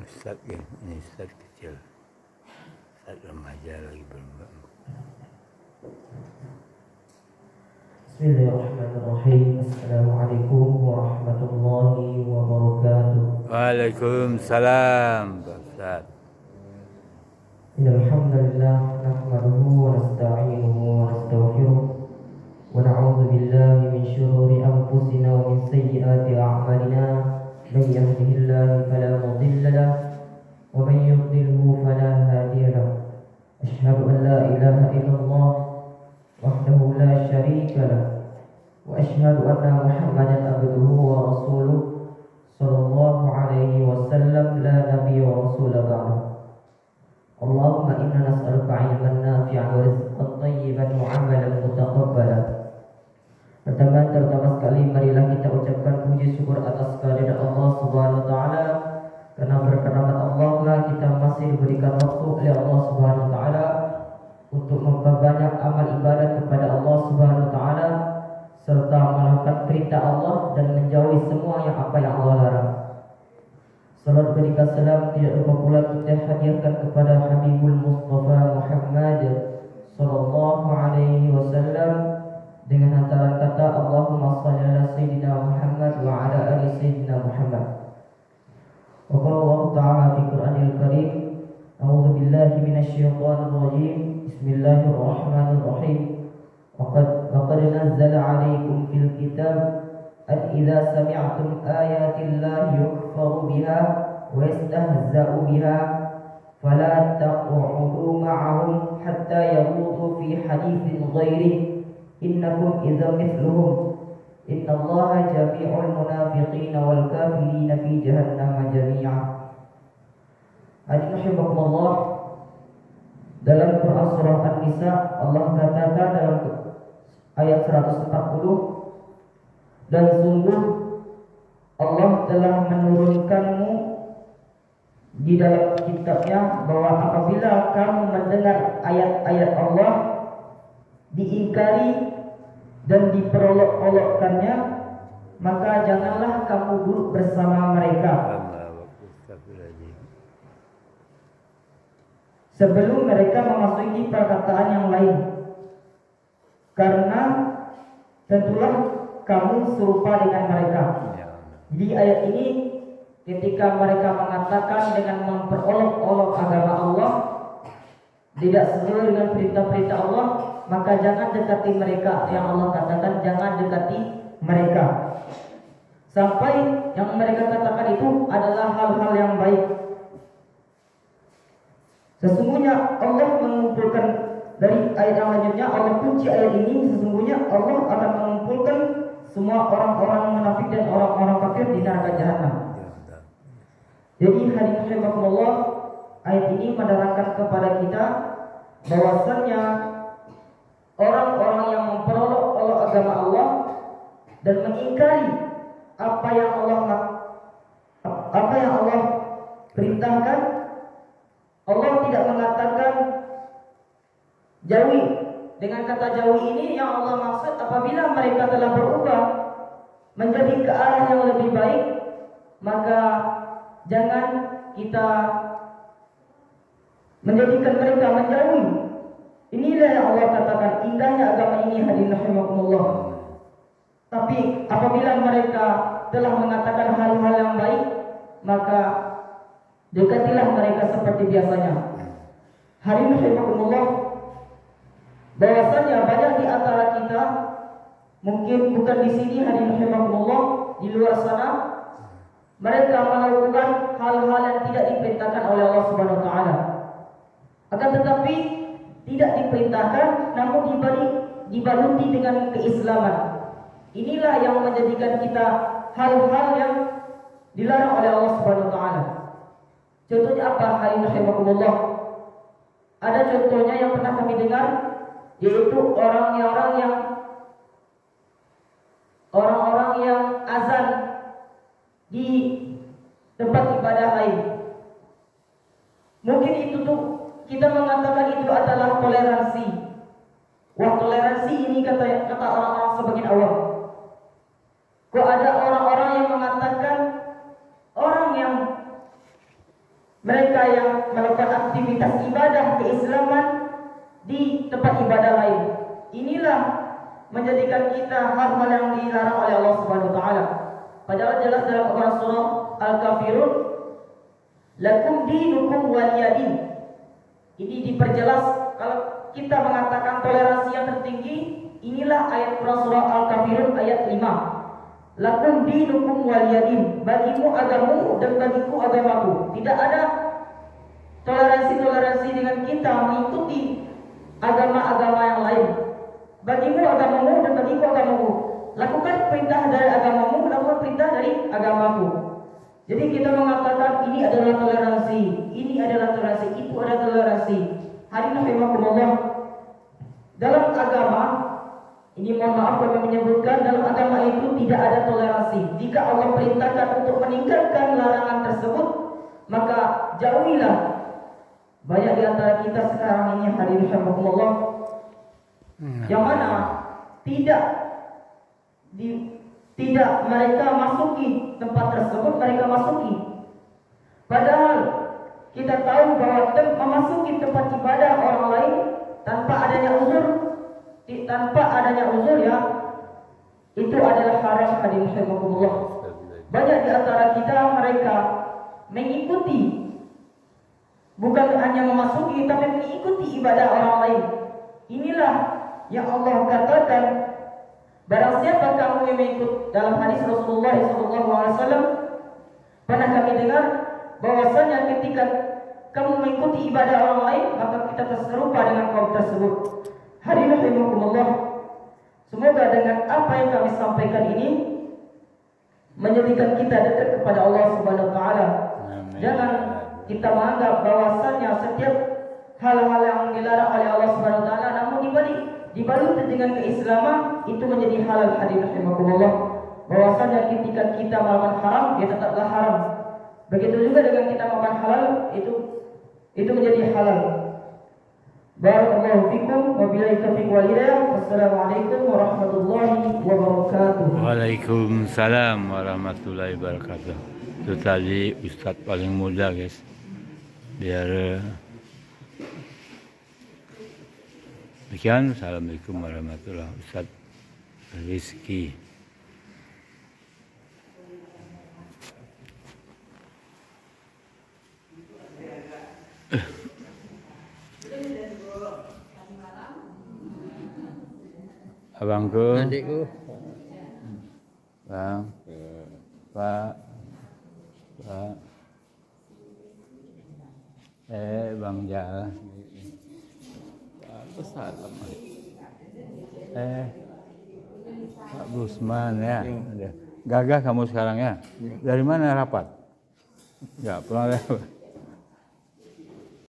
Ustaz ini Ustaz kecil, Ustaz remaja lagi belum. Bismillahirrahmanirrahim. Assalamualaikum warahmatullahi wabarakatuh. Waalaikumsalam, Pak Ustaz. Innal hamdalillah nahmaduhu wa nasta'inuhu wa nastaghfiruh wa na'udzu billahi min shururi anfusina wa min sayyiati a'malina. Man yahdihillahu fala mudilla lahu wa man yudlilhu fala hadiya lahu. Asyhadu an la ilaha illallah wahdahu la syarika lahu wa asyhadu anna Muhammadan abduhu wa rasuluh sallallahu alaihi wasallam la nabiyya wa rasula ba'da. Allahumma inna nas'aluka 'ilman nafi'an wa rizqan thayyiban wa 'amalan mutaqabbalan. Pertama sekali marilah kita ucapkan puji syukur atas kehadirat Allah Subhanahu wa taala, karena berkat Allah lah kita masih diberikan waktu oleh Allah Subhanahu wa taala untuk memperbanyak amal ibadah kepada Allah Subhanahu wa taala serta melakukan perintah Allah dan menjauhi semua yang Allah larang. Salat berikan salam tidak lupa pula kita hadirkan kepada Habibul Mustafa Muhammad sallallahu alaihi wasallam dengan hantaran kata Allahumma shalli ala sayyidina Muhammad wa ala ali sayyidina Muhammad. Wa qala Allah ta'ala fi Qur'anil Karim, a'udzu billahi minasyaitonir rajim. Bismillahirrahmanirrahim. Laqad nazzala 'alaikum fil kitab an idza sami'tum ayati llahi yukfaru biha wa yastahza'u biha fala taq'udu ma'ahum hatta yaqudu fi haditsin ghairihi innakum idza mithluhum innallaha jami'ul munafiqina wal kafirina fi jahannam jami'a. Rahimakumullah, dalam Quran surah An-Nisa Allah katakan dalam ayat 140, dan sungguh Allah telah menurunkanmu di dalam kitabnya bahwa apabila kamu mendengar ayat-ayat Allah diingkari dan diperolok-olokkannya, maka janganlah kamu duduk bersama mereka sebelum mereka memasuki perkataan yang lain, karena tentulah kamu serupa dengan mereka. Di ayat ini ketika mereka mengatakan dengan memperolok-olok agama Allah, tidak sesuai dengan perintah-perintah Allah, maka jangan dekati mereka. Yang Allah katakan jangan dekati mereka sampai yang mereka katakan itu adalah hal-hal yang baik. Sesungguhnya Allah mengumpulkan, dari ayat yang lanjutnya Allah kunci ayat ini, sesungguhnya Allah akan mengumpulkan semua orang-orang munafik dan orang-orang kafir di neraka jahanam. Jadi hadirin rahimakumullah, ayat ini menerangkan kepada kita bahwasannya orang-orang yang memperolok-olok agama Allah dan mengingkari apa yang Allah perintahkan, Allah tidak mengatakan jauhi. Dengan kata jauhi ini yang Allah maksud apabila mereka telah berubah menjadi ke arah yang lebih baik, maka jangan kita menjadikan mereka menjauhi. Inilah yang Allah katakan indahnya agama ini, hadirin rahimakumullah. Tapi apabila mereka telah mengatakan hal-hal yang baik, maka dekatilah mereka seperti biasanya. Hadirin rahimakumullah, bahwasanya banyak di antara kita, mungkin bukan di sini hadirin rahimakumullah, di luar sana, mereka melakukan hal-hal yang tidak diperintahkan oleh Allah Subhanahu wa taala. Akan tetapi tidak diperintahkan, namun dibaluti dengan keislaman. Inilah yang menjadikan kita hal-hal yang dilarang oleh Allah Subhanahu wa taala. Contohnya apa, hadirin rahimakumullah? Ada contohnya yang pernah kami dengar, yaitu orang-orang yang azan di tempat ibadah lain. Mungkin itu tuh kita mengatakan itu adalah toleransi. Wah, toleransi ini kata orang-orang sebagian awam. Kok ada orang-orang yang mengatakan orang yang mereka yang melakukan aktivitas ibadah keislaman di tempat ibadah lain. Inilah menjadikan kita hal-hal yang dilarang oleh Allah Subhanahu wa taala. Padahal jelas dalam Al-Qur'an surah Al-Kafirun, lakum dinukum waliyadin. Ini diperjelas kalau kita mengatakan toleransi yang tertinggi, inilah ayat Quran surah Al-Kafirun ayat 5. Lakum dinukum waliyadin, bagimu agamamu dan bagiku agamaku. Tidak ada toleransi dengan kita mengikuti agama-agama yang lain. Bagimu agamamu dan bagiku agamaku. Lakukan perintah dari agamamu, lakukan perintah dari agamaku. Jadi kita mengatakan ini adalah toleransi, ini adalah toleransi, itu adalah toleransi. Hari ini rahimahumullah, dalam agama ini, mohon maaf kami menyebutkan, dalam agama itu tidak ada toleransi. Jika Allah perintahkan untuk meninggalkan larangan tersebut, maka jauhilah. Banyak di antara kita sekarang ini hadirin rahimahumullah, yang mana tidak mereka masuki tempat tersebut, mereka masuki. Padahal kita tahu bahwa memasuki tempat ibadah orang lain tanpa adanya uzur ya, itu adalah haram hadirin rahimakumullah. Banyak di antara kita mereka mengikuti, bukan hanya memasuki tapi mengikuti ibadah orang lain. Inilah yang Allah katakan, barang siapa kamu yang mengikut, dalam hadis Rasulullah SAW pernah kami dengar bahwasanya ketika kamu mengikuti ibadah orang lain, maka kita terserupa dengan kaum tersebut. Hadirin rahimakumullah, semoga dengan apa yang kami sampaikan ini menjadikan kita dekat kepada Allah Subhanahu wa taala. Jangan kita menganggap bahwasanya setiap hal-hal yang dilarang oleh Allah Subhanahu wa taala namun dibalut dengan keislaman itu menjadi halal. Hadirin rahimakumullah, bahwasanya ketika kita melakukan haram, dia tetaplah haram. Begitu juga dengan kita melakukan halal, itu menjadi halal. Barakallahu fikum wa billahi taufiq wal hidayah. Wassalamualaikum warahmatullahi wabarakatuh. Waalaikumsalam warahmatullahi wabarakatuh. Itu tadi Ustadz paling muda guys, biar demikian. Assalamualaikum warahmatullahi wabarakatuh. Ustadz Rizki. Abangku, adikku, bang, pak, bang Jal, salam. Pak Busman ya. Gagah kamu sekarang ya. Dari mana rapat? Nggak pernah lewat.